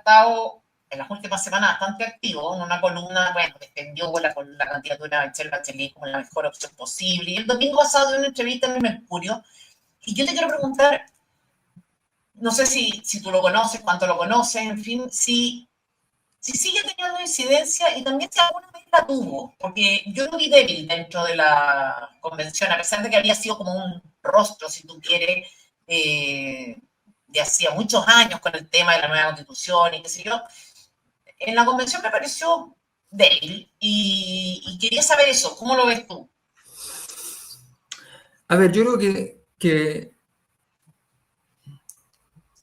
estado en las últimas semanas bastante activo en una columna, bueno, defendió con la candidatura de Michelle Bachelet como la mejor opción posible. Y el domingo pasado dio una entrevista en el Mercurio. Y yo te quiero preguntar, no sé si tú lo conoces, cuánto lo conoces, en fin, si sigue teniendo incidencia y también si alguna vez la tuvo, porque yo lo vi débil dentro de la convención, a pesar de que había sido como un rostro, si tú quieres, de hacía muchos años con el tema de la nueva constitución y qué sé yo. En la convención me pareció débil y quería saber eso, ¿cómo lo ves tú? A ver, yo creo que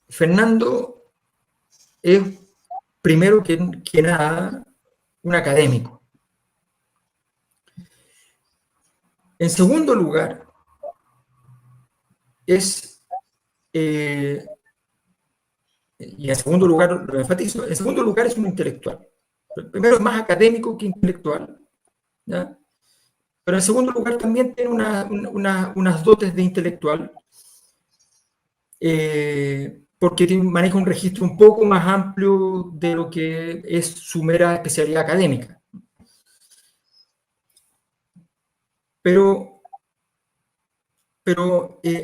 Fernando es, primero que nada, un académico. En segundo lugar, y en segundo lugar lo enfatizo, en segundo lugar es un intelectual. Primero es más académico que intelectual, ¿ya? Pero en segundo lugar también tiene unas dotes de intelectual, porque maneja un registro un poco más amplio de lo que es su mera especialidad académica. Pero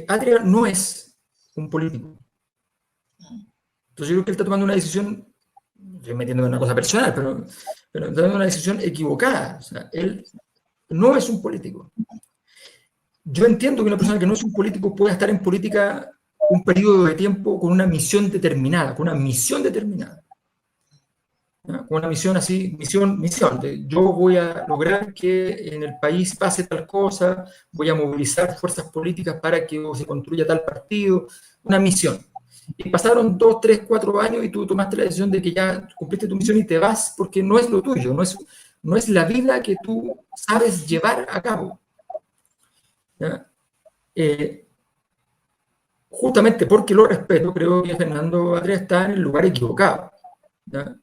Adrián no es un político. Entonces yo creo que él está tomando una decisión, estoy metiendo en una cosa personal, pero está tomando una decisión equivocada. O sea, él no es un político. Yo entiendo que una persona que no es un político pueda estar en política un periodo de tiempo con una misión determinada, con una misión determinada. ¿Ya? Con una misión así, misión, de yo voy a lograr que en el país pase tal cosa, voy a movilizar fuerzas políticas para que se construya tal partido, una misión. Y pasaron 2, 3, 4 años y tú tomaste la decisión de que ya cumpliste tu misión y te vas porque no es lo tuyo, no es la vida que tú sabes llevar a cabo. ¿Ya? Justamente porque lo respeto, creo que Fernando Atria está en el lugar equivocado. ¿Ya?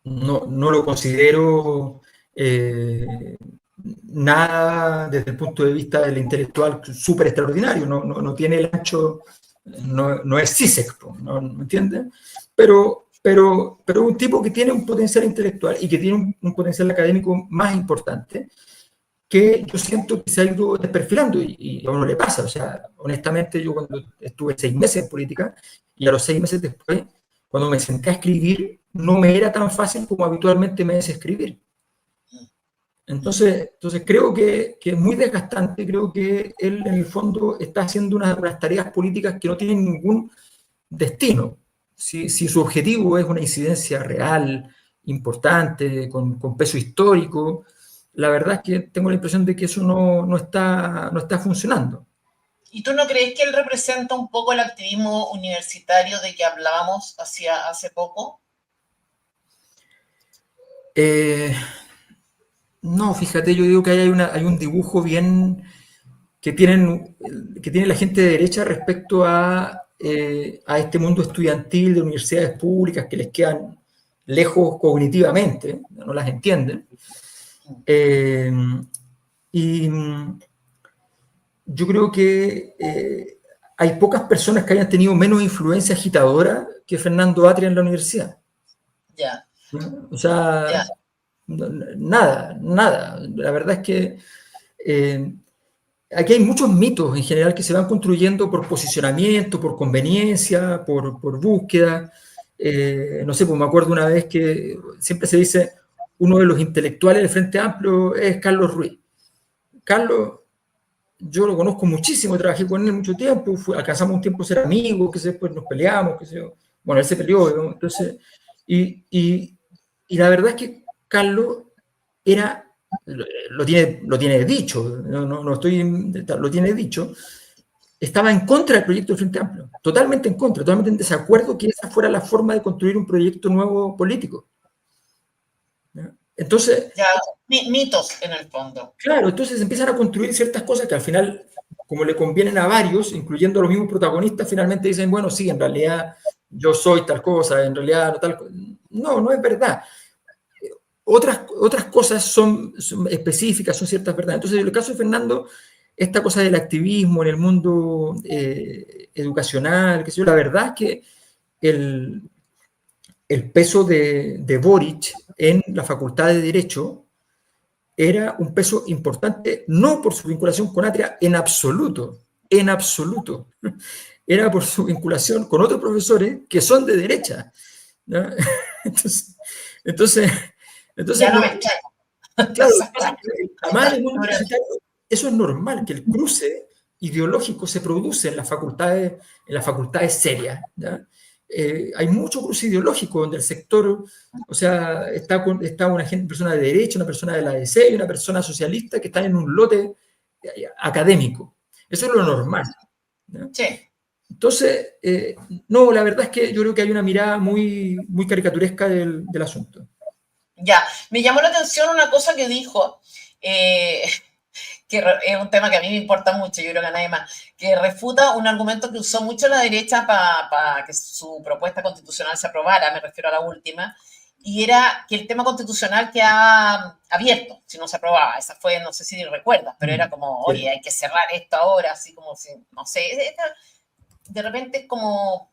No lo considero nada desde el punto de vista del intelectual súper extraordinario, no tiene el ancho, no es Zizek, ¿no? ¿Me entiendes? Pero un tipo que tiene un potencial intelectual y que tiene un potencial académico más importante, que yo siento que se ha ido desperfilando y a uno le pasa. O sea, honestamente, yo cuando estuve 6 meses en política y a los 6 meses después, cuando me senté a escribir, no me era tan fácil como habitualmente me es escribir. Entonces creo que es muy desgastante, creo que él en el fondo está haciendo unas tareas políticas que no tienen ningún destino. Si su objetivo es una incidencia real, importante, con peso histórico, la verdad es que tengo la impresión de que eso no está funcionando. ¿Y tú no crees que él representa un poco el activismo universitario de que hablábamos hace poco? No, fíjate, yo digo que hay un dibujo bien que tiene la gente de derecha respecto a este mundo estudiantil de universidades públicas que les quedan lejos cognitivamente, no las entienden. Y yo creo que hay pocas personas que hayan tenido menos influencia agitadora que Fernando Atria en la universidad. Ya. ¿No? O sea, nada. La verdad es que aquí hay muchos mitos en general que se van construyendo por posicionamiento, por conveniencia, por búsqueda. No sé, pues me acuerdo una vez que siempre se dice uno de los intelectuales del Frente Amplio es Carlos Ruiz. Carlos, yo lo conozco muchísimo, trabajé con él mucho tiempo, alcanzamos un tiempo a ser amigos, que después nos peleamos, que sé yo. Bueno, él se peleó, ¿no? Entonces, y la verdad es que Carlos lo tiene dicho, lo tiene dicho, estaba en contra del proyecto del Frente Amplio, totalmente en contra, totalmente en desacuerdo que esa fuera la forma de construir un proyecto nuevo político. ¿Ya? Entonces... Ya, mitos en el fondo. Claro, entonces empiezan a construir ciertas cosas que al final, como le convienen a varios, incluyendo a los mismos protagonistas, finalmente dicen, bueno, sí, en realidad yo soy tal cosa, en realidad no tal cosa. No es verdad. Otras cosas son específicas, son ciertas verdades. Entonces, en el caso de Fernando, esta cosa del activismo en el mundo educacional, que sé yo, la verdad es que el, el peso de Boric en la Facultad de Derecho era un peso importante, no por su vinculación con Atria en absoluto, en absoluto. Era por su vinculación con otros profesores que son de derecha, ¿no? Entonces, entonces, entonces Ya no no, me extraña. claro, Exactamente. además en el mundo universitario eso es normal, que el cruce ideológico se produce en las facultades serias, ¿ya? Hay mucho cruce ideológico donde el sector, o sea, está una persona de derecha, una persona de la DC y una persona socialista que están en un lote académico. Eso es lo normal, ¿ya? Sí. Entonces, no, la verdad es que yo creo que hay una mirada muy caricaturesca del asunto. Ya, me llamó la atención una cosa que dijo, eh, es un tema que a mí me importa mucho, yo creo que a nadie más, que refuta un argumento que usó mucho la derecha para que su propuesta constitucional se aprobara, me refiero a la última, y era que el tema constitucional queda abierto si no se aprobaba. Esa fue, no sé si recuerdas, pero era como, Sí. oye, hay que cerrar esto ahora, así como si, no sé, de repente es como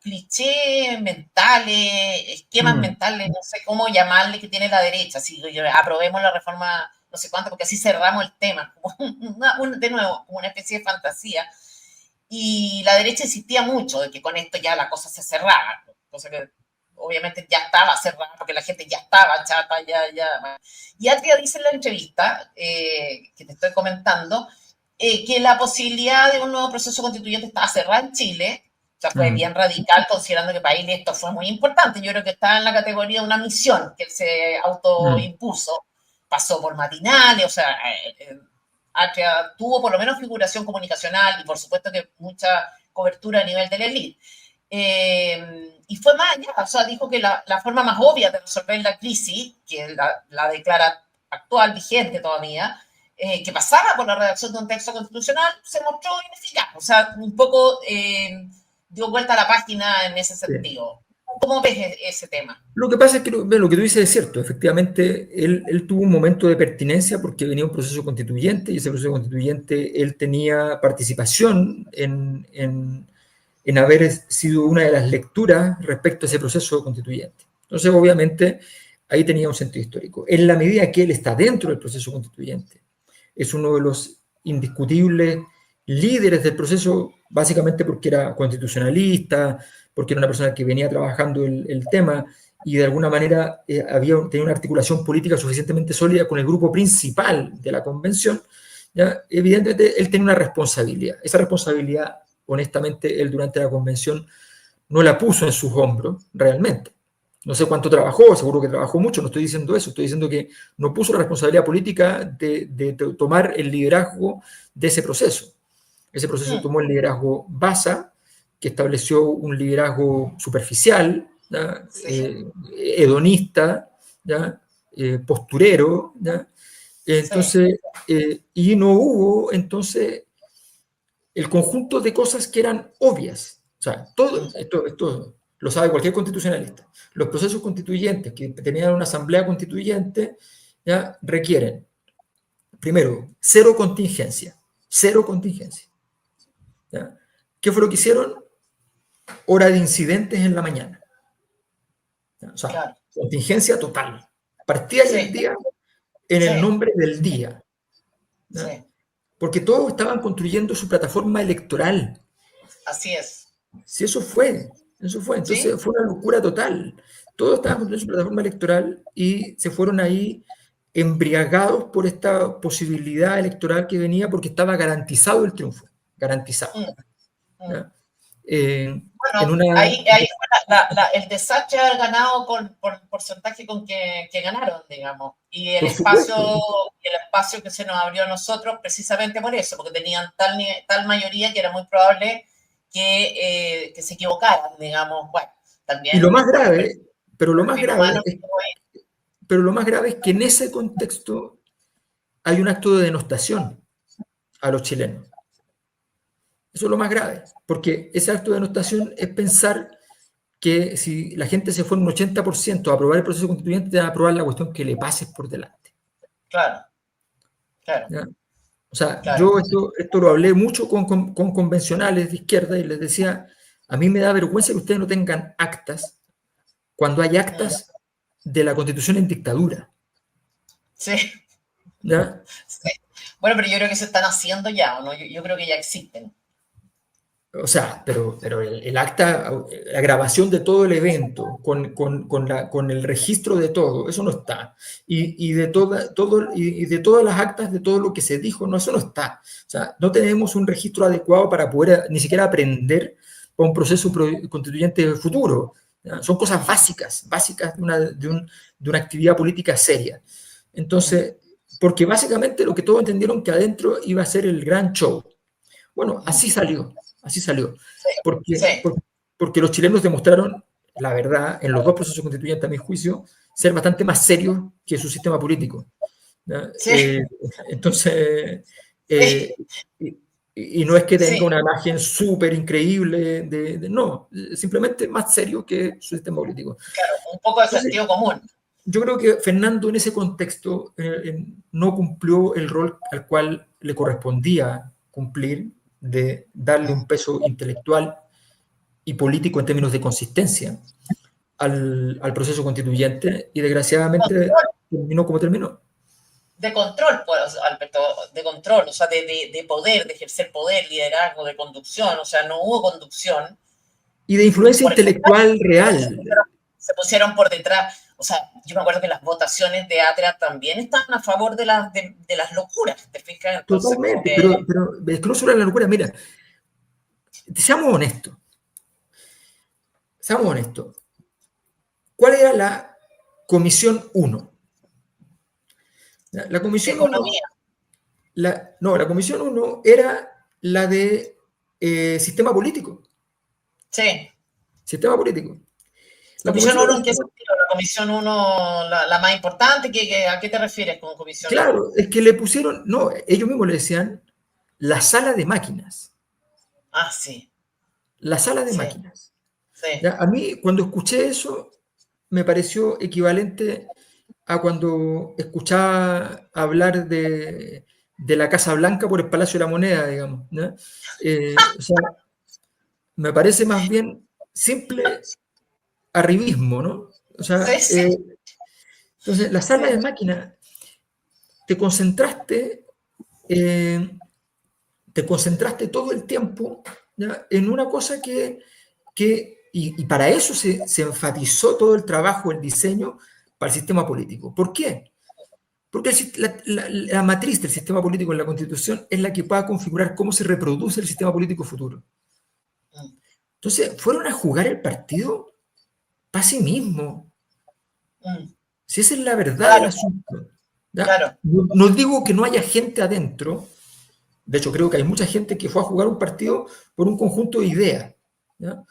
clichés mentales, esquemas mentales, no sé cómo llamarle, que tiene la derecha. Si aprobemos la reforma, no sé cuánto, porque así cerramos el tema, como de nuevo, como una especie de fantasía. Y la derecha insistía mucho de que con esto ya la cosa se cerraba, cosa que obviamente ya estaba cerrada, porque la gente ya estaba chata, ya. Y Atria dice en la entrevista que te estoy comentando, que la posibilidad de un nuevo proceso constituyente estaba cerrada en Chile. O sea, fue bien radical, considerando que para él esto fue muy importante. Yo creo que estaba en la categoría de una misión que él se autoimpuso. Pasó por matinales, o sea, Atria tuvo por lo menos figuración comunicacional y por supuesto que mucha cobertura a nivel de la élite. Y fue más allá, o sea, dijo que la forma más obvia de resolver la crisis, que la declara actual, vigente todavía, que pasaba por la redacción de un texto constitucional, se mostró ineficaz. O sea, un poco dio vuelta a la página en ese Sí. sentido. ¿Cómo ves ese tema? Lo que pasa es que lo que tú dices es cierto. Efectivamente, él tuvo un momento de pertinencia porque venía un proceso constituyente y ese proceso constituyente él tenía participación en haber sido una de las lecturas respecto a ese proceso constituyente. Entonces, obviamente, ahí tenía un sentido histórico. En la medida que él está dentro del proceso constituyente, es uno de los indiscutibles líderes del proceso, básicamente porque era constitucionalista, porque era una persona que venía trabajando el tema y de alguna manera tenía una articulación política suficientemente sólida con el grupo principal de la convención. ¿Ya? Evidentemente, él tenía una responsabilidad. Esa responsabilidad, honestamente, él durante la convención no la puso en sus hombros realmente. No sé cuánto trabajó, seguro que trabajó mucho, no estoy diciendo eso, estoy diciendo que no puso la responsabilidad política de tomar el liderazgo de ese proceso. Ese proceso tomó el liderazgo Baza, que estableció un liderazgo superficial, Sí, hedonista, posturero, sí, entonces, y no hubo entonces el conjunto de cosas que eran obvias. O sea, todo esto lo sabe cualquier constitucionalista. Los procesos constituyentes que tenían una asamblea constituyente ya requieren, primero, cero contingencia. Cero contingencia. ¿Ya? ¿Qué fue lo que hicieron? Hora de incidentes en la mañana. ¿Ya? O sea, claro. contingencia total. Partía ya el Sí, día en el sí, nombre del día. ¿Ya? sí, Porque todos estaban construyendo su plataforma electoral. así es. Sí, eso fue. ¿Sí? Entonces fue una locura total. Todos estaban construyendo su plataforma electoral y se fueron ahí embriagados por esta posibilidad electoral que venía porque estaba garantizado el triunfo, garantizado. Mm, mm. ¿Ya? En Bueno, una, ahí fue el desastre de haber ganado por el porcentaje con que ganaron, digamos. Y por supuesto, el espacio que se nos abrió a nosotros precisamente por eso, porque tenían tal mayoría que era muy probable que se equivocaran, digamos. Bueno, y lo más también grave, pero lo el más fin grave humano. es, pero lo más grave es que en ese contexto hay un acto de denostación a los chilenos. Eso es lo más grave, porque ese acto de denostación es pensar que si la gente se fue un 80% a aprobar el proceso constituyente, te van a aprobar la cuestión que le pases por delante. Claro, claro, ¿Ya? O sea, claro. yo esto lo hablé mucho con convencionales de izquierda y les decía, A mí me da vergüenza que ustedes no tengan actas cuando hay Mm, actas de la Constitución en dictadura. sí, ¿Ya? sí. Bueno, pero yo creo que se están haciendo ya, ¿o no? Yo creo que ya existen. O sea, pero el acta, la grabación de todo el evento, con el registro de todo, eso no está. Y de todas las actas, de todo lo que se dijo, no, eso no está. O sea, no tenemos un registro adecuado para poder ni siquiera aprender para un proceso constituyente futuro. ¿Ya? Son cosas básicas de una actividad política seria. Mm, Entonces, porque básicamente lo que todos entendieron que adentro iba a ser el gran show. Bueno, mm. así salió, Sí, sí, porque los chilenos demostraron, la verdad, en los dos procesos constituyentes, a mi juicio, ser bastante más serios que su sistema político. ¿Ya? sí, Entonces, sí, eh, y, y no es que tenga sí. una imagen súper increíble, no, simplemente más serio que su sistema político. Claro, un poco de Entonces, sentido común. yo creo que Fernando en ese contexto no cumplió el rol al cual le correspondía cumplir de darle un peso intelectual y político en términos de consistencia al proceso constituyente y desgraciadamente Control, terminó como terminó. de control, pues, Alberto, de control, o sea, de poder, de ejercer poder, liderazgo, de conducción, o sea, no hubo conducción. Y de influencia Por ejemplo, intelectual real. se pusieron por detrás, o sea, yo me acuerdo que las votaciones de Atria también estaban a favor de las locuras, ¿te fijas? Entonces, como Totalmente, que, pero es que no solo la locura, mira, seamos honestos, seamos honestos. ¿Cuál era la Comisión uno? La Comisión uno economía, no, la Comisión uno era la de sistema político. sí. Sistema político. La ¿Comisión Comisión 1 uno, en qué sentido? ¿La Comisión 1 la más importante? ¿A qué te refieres con Comisión 1? claro, es que le pusieron, no, ellos mismos le decían la sala de máquinas. Ah, sí, La sala de sí, máquinas. sí. ¿Ya? A mí, cuando escuché eso, me pareció equivalente a cuando escuchaba hablar de la Casa Blanca por el Palacio de la Moneda, digamos. ¿No? O sea, me parece más bien simple arribismo, ¿no? O Sí, sea, sí, entonces la sala de sí. máquina te concentraste, eh, te concentraste todo el tiempo, ¿ya? En una cosa y para eso se enfatizó todo el trabajo, el diseño para el sistema político. ¿Por qué? Porque la matriz del sistema político en la Constitución es la que va a configurar cómo se reproduce el sistema político futuro. Mm, Entonces, fueron a jugar el partido para sí mismo. mm. Si esa es la verdad del Claro, asunto. ¿Ya? claro. No digo que no haya gente adentro, de hecho creo que hay mucha gente que fue a jugar un partido por un conjunto de ideas, ¿ya?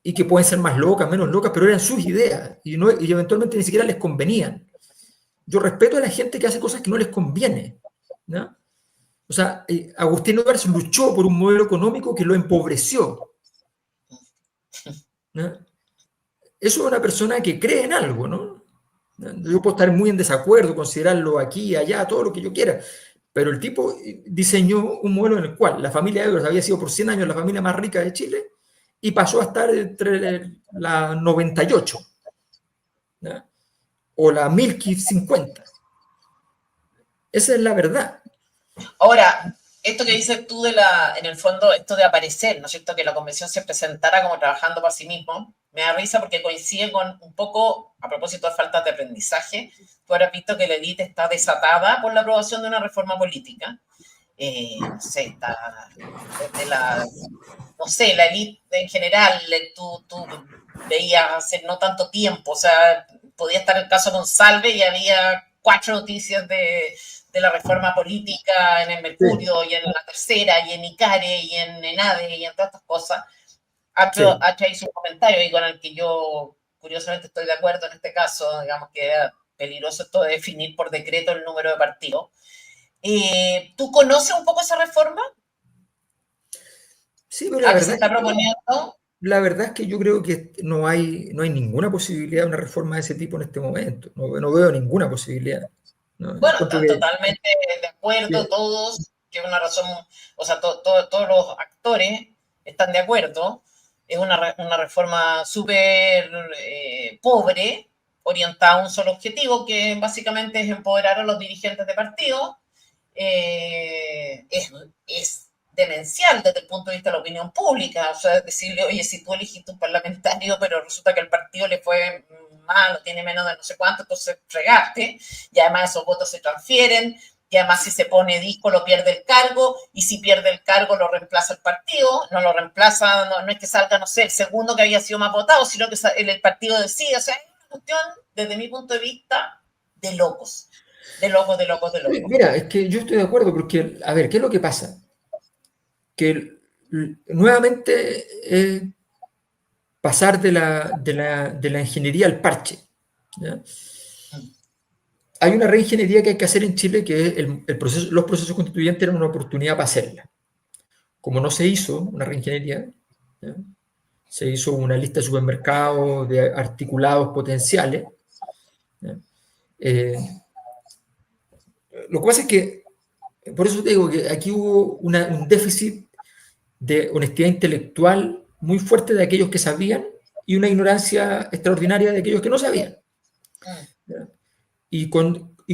Y que pueden ser más locas, menos locas, pero eran sus ideas y eventualmente ni siquiera les convenían. Yo respeto a la gente que hace cosas que no les conviene, ¿no? O sea, Agustín Edwards luchó por un modelo económico que lo empobreció, ¿no? Eso es una persona que cree en algo, ¿no? Yo puedo estar muy en desacuerdo, considerarlo aquí, allá, todo lo que yo quiera, pero el tipo diseñó un modelo en el cual la familia Edwards había sido por 100 años la familia más rica de Chile y pasó a estar entre la 98, ¿no? O la 1050. Esa es la verdad. Ahora, esto que dices tú en el fondo, esto de aparecer, ¿no es cierto? Que la convención se presentara como trabajando por sí mismo, me da risa porque coincide con un poco, a propósito de falta de aprendizaje, tú habrás visto que la élite está desatada por la aprobación de una reforma política. No sé, está desde no sé, la élite en general, tú veías hace no tanto tiempo, o sea, podía estar el caso Monsalve y había 4 noticias de la reforma política en el Sí, Mercurio y en la Tercera y en Icare y en Enade y en todas estas cosas. sí. H hizo un comentario y con el que yo curiosamente estoy de acuerdo en este caso, digamos que era peligroso esto de definir por decreto el número de partidos. ¿Tú conoces un poco esa reforma? Sí, pero ¿A qué se está proponiendo? la verdad es que yo creo que no hay ninguna posibilidad de una reforma de ese tipo en este momento. No veo ninguna posibilidad. ¿No? Bueno, Encuentro están totalmente de acuerdo que- todos, que es una razón, o sea, todos los actores, están de acuerdo. Es una reforma súper pobre, orientada a un solo objetivo, que básicamente es empoderar a los dirigentes de partido. Es demencial desde el punto de vista de la opinión pública, o sea, decirle, oye, si tú elegiste un parlamentario, pero resulta que el partido le fue malo, tiene menos de no sé cuánto, entonces fregaste, y además esos votos se transfieren, y además si se pone disco lo pierde el cargo, y si pierde el cargo lo reemplaza el partido, no lo reemplaza, no es que salga, no sé, el segundo que había sido más votado, sino que el partido decide, o sea, es una cuestión, desde mi punto de vista, de locos, de locos, de locos, de locos. Mira, es que yo estoy de acuerdo porque, a ver, ¿qué es lo que pasa? Que nuevamente pasar de la ingeniería al parche, ¿ya? Hay una reingeniería que hay que hacer en Chile, que es los procesos constituyentes eran una oportunidad para hacerla. Como no se hizo una reingeniería, ¿ya? Se hizo una lista de supermercados de articulados potenciales. Lo que pasa es que, por eso te digo que aquí hubo un déficit de honestidad intelectual muy fuerte de aquellos que sabían y una ignorancia extraordinaria de aquellos que no sabían. ¿Ya? Y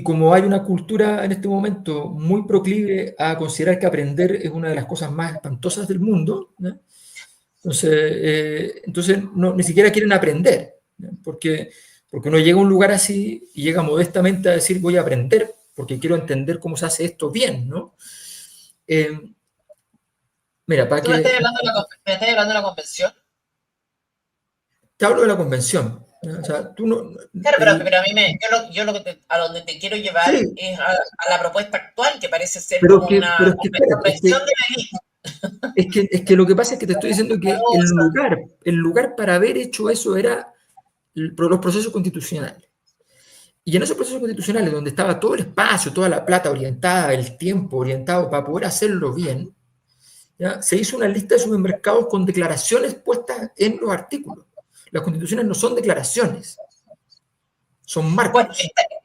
como hay una cultura en este momento muy proclive a considerar que aprender es una de las cosas más espantosas del mundo, ¿no? Entonces ni siquiera quieren aprender, ¿no? Porque uno llega a un lugar así y llega modestamente a decir voy a aprender porque quiero entender cómo se hace esto bien, ¿no? Mira, para ¿Tú me que... estás hablando de la convención? Te hablo de la convención, ¿no? O sea, tú no... Claro, pero a mí a donde te quiero llevar Sí, es a la propuesta actual, que parece ser pero como que, una pero es que, espérate, convención de la élite. es que lo que pasa es que te estoy diciendo que el lugar para haber hecho eso era los procesos constitucionales. Y en esos procesos constitucionales, donde estaba todo el espacio, toda la plata orientada, el tiempo orientado para poder hacerlo bien, ¿ya? Se hizo una lista de supermercados con declaraciones puestas en los artículos. Las constituciones no son declaraciones, son Bueno, marcos.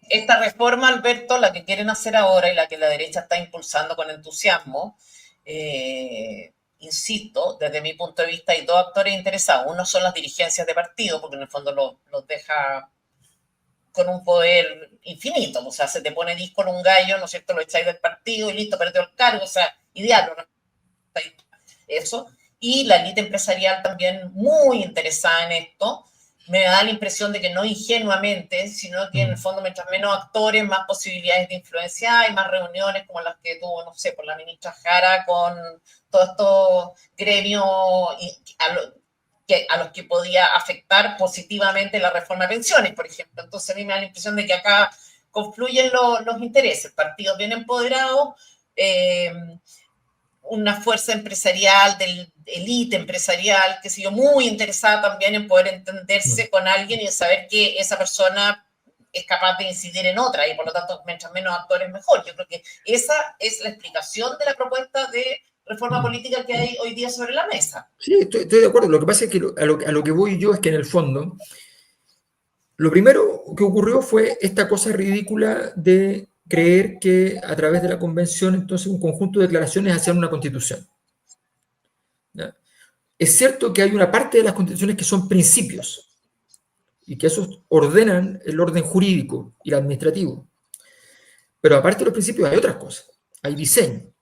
esta reforma, Alberto, la que quieren hacer ahora y la que la derecha está impulsando con entusiasmo, insisto, desde mi punto de vista hay dos actores interesados. Uno son las dirigencias de partido, porque en el fondo los deja con un poder infinito. O sea, se te pone disco en un gallo, ¿no es cierto? Lo echáis del partido y listo, perdió el cargo. O sea, ideal, ¿no? Eso. Y la élite empresarial también muy interesada en esto. Me da la impresión de que no ingenuamente, sino que en el fondo, mientras menos actores, más posibilidades de influencia hay, más reuniones como las que tuvo, no sé, por la ministra Jara con todos estos gremios a los que podía afectar positivamente la reforma de pensiones, por ejemplo. Entonces a mí me da la impresión de que acá confluyen los intereses, partidos bien empoderados, una fuerza empresarial, del élite empresarial, que sé yo, muy interesada también en poder entenderse con alguien y en saber que esa persona es capaz de incidir en otra y por lo tanto, mientras menos actores, mejor. Yo creo que esa es la explicación de la propuesta de reforma política que hay hoy día sobre la mesa. Sí, estoy de acuerdo. Lo que pasa es que a lo que voy yo es que en el fondo, lo primero que ocurrió fue esta cosa ridícula de creer que a través de la convención, entonces, un conjunto de declaraciones hacían una constitución. ¿Ya? Es cierto que hay una parte de las constituciones que son principios y que esos ordenan el orden jurídico y el administrativo. Pero aparte de los principios hay otras cosas. Hay diseño.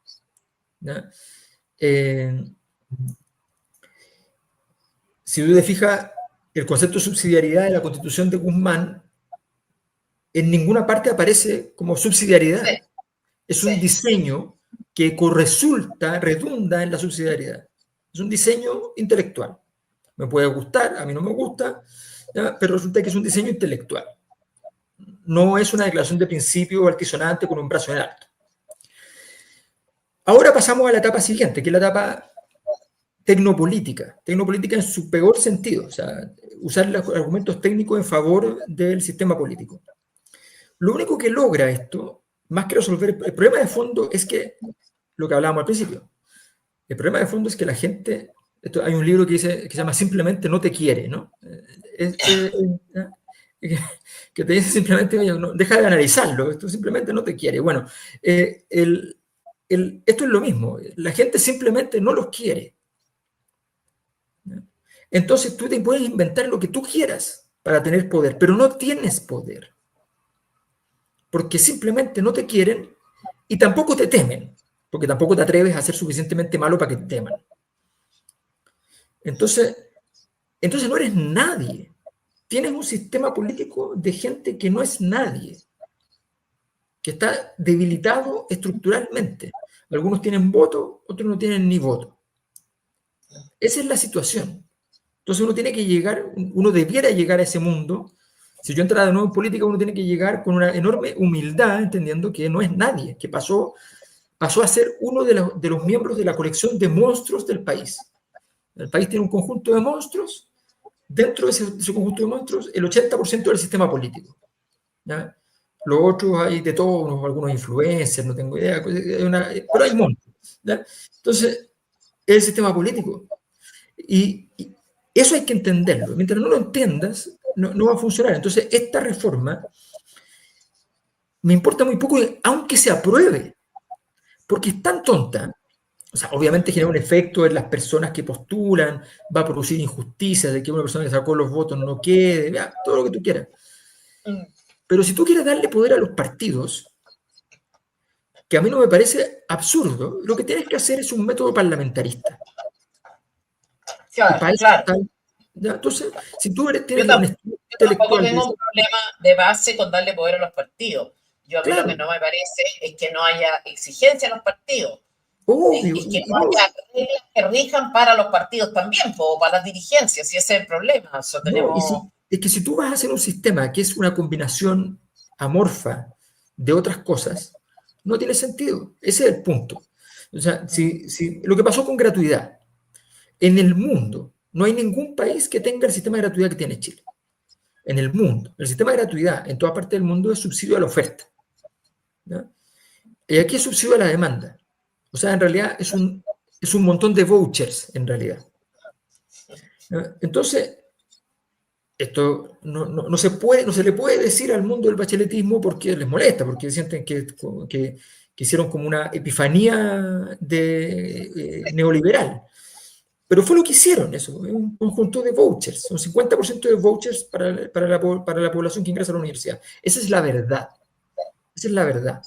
¿Ya? Si tú te fijas, el concepto de subsidiariedad de la Constitución de Guzmán en ninguna parte aparece como subsidiariedad. Sí, Es un sí. diseño que redunda en la subsidiariedad. Es un diseño intelectual. Me puede gustar, a mí no me gusta, ¿ya? Pero resulta que es un diseño intelectual. No es una declaración de principio altisonante con un brazo en alto. Ahora pasamos a la etapa siguiente, que es la etapa tecnopolítica en su peor sentido, o sea, usar los argumentos técnicos en favor del sistema político. Lo único que logra esto, más que resolver el problema de fondo, es que, lo que hablábamos al principio, el problema de fondo es que la gente, hay un libro que se llama Simplemente no te quiere, ¿no? Que te dice simplemente, oye, no, deja de analizarlo, esto simplemente no te quiere. Bueno, esto es lo mismo, la gente simplemente no los quiere. Entonces tú te puedes inventar lo que tú quieras para tener poder, pero no tienes poder, porque simplemente no te quieren y tampoco te temen, porque tampoco te atreves a ser suficientemente malo para que te teman. Entonces no eres nadie. Tienes un sistema político de gente que no es nadie, que está debilitado estructuralmente. Algunos tienen voto, otros no tienen ni voto. Esa es la situación. Entonces uno tiene que llegar, uno debiera llegar a ese mundo. Si yo entrara de nuevo en política, uno tiene que llegar con una enorme humildad, entendiendo que no es nadie, que pasó a ser uno de los miembros de la colección de monstruos del país. El país tiene un conjunto de monstruos. Dentro de ese conjunto de monstruos, el 80% del sistema político. ¿Ya? Los otros hay de todos, algunos influencers, no tengo idea, pero hay monstruos. ¿Ya? Entonces, es el sistema político. Y eso hay que entenderlo. Mientras no lo entiendas, no va a funcionar. Entonces, esta reforma me importa muy poco, aunque se apruebe, porque es tan tonta. O sea, obviamente genera un efecto en las personas que postulan, va a producir injusticias de que una persona que sacó los votos no quede, ya, todo lo que tú quieras. Pero si tú quieres darle poder a los partidos, que a mí no me parece absurdo, lo que tienes que hacer es un método parlamentarista. Claro. ¿Ya? Entonces, si tú tienes yo tampoco tengo un problema de base con darle poder a los partidos. A mí lo que no me parece es que no haya exigencia en los partidos. Obvio, y que no haya reglas que rijan para los partidos también, o para las dirigencias, y ese es el problema. Es que si tú vas a hacer un sistema que es una combinación amorfa de otras cosas, no tiene sentido. Ese es el punto. O sea, lo que pasó con gratuidad. En el mundo, no hay ningún país que tenga el sistema de gratuidad que tiene Chile. En el mundo. El sistema de gratuidad en toda parte del mundo es subsidio a la oferta. ¿Ya? Y aquí es subsidio a la demanda. O sea, en realidad es un montón de vouchers, en realidad. ¿Ya? Entonces, esto no se le puede decir al mundo del bacheletismo porque les molesta, porque sienten que hicieron como una epifanía neoliberal. Pero fue lo que hicieron, eso, un conjunto de vouchers, un 50% de vouchers para la población que ingresa a la universidad. Esa es la verdad. Esa es la verdad.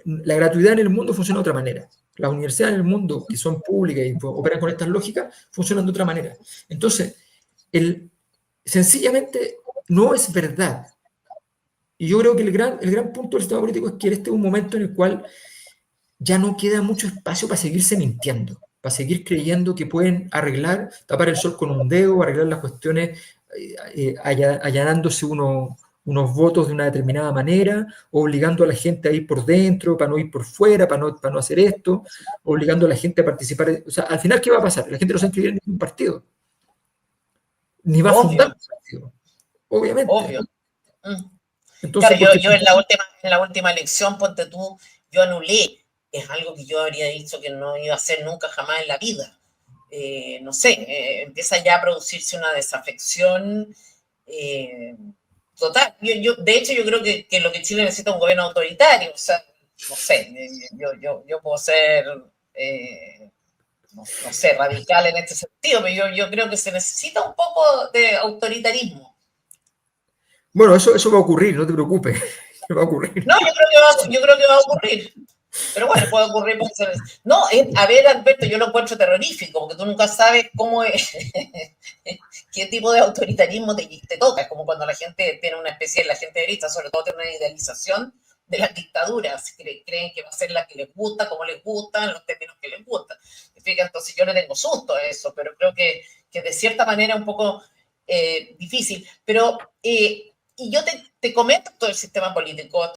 La gratuidad en el mundo funciona de otra manera. Las universidades en el mundo, que son públicas y operan con estas lógicas, funcionan de otra manera. Entonces, sencillamente no es verdad. Y yo creo que el gran punto del sistema político es que este es un momento en el cual ya no queda mucho espacio para seguirse mintiendo, para seguir creyendo que pueden tapar el sol con un dedo, arreglar las cuestiones allanándose unos votos de una determinada manera, obligando a la gente a ir por dentro, para no ir por fuera, para no hacer esto, obligando a la gente a participar. O sea, al final, ¿qué va a pasar? La gente no se va a inscribir en ningún partido. Ni va a fundar un partido. Obviamente. Obvio. Entonces, claro, yo en la última elección, ponte tú, yo anulé. Es algo que yo habría dicho que no iba a hacer nunca jamás en la vida. No sé, empieza ya a producirse una desafección total. De hecho, yo creo que lo que Chile necesita es un gobierno autoritario. O sea, no sé, yo puedo ser, no sé, radical en este sentido, pero yo creo que se necesita un poco de autoritarismo. Bueno, eso va a ocurrir, no te preocupes. Va a ocurrir. No, yo creo que va a ocurrir. Pero bueno, puede ocurrir. No, a ver, Alberto, yo lo encuentro terrorífico, porque tú nunca sabes cómo es, qué tipo de autoritarismo te toca. Es como cuando la gente tiene una especie de la gente derecha, sobre todo tiene una idealización de las dictaduras. Creen que va a ser la que les gusta, como les gusta, en los términos que les gusta. Entonces yo le tengo susto a eso, pero creo que de cierta manera es un poco difícil. Pero y yo te comento todo el sistema político,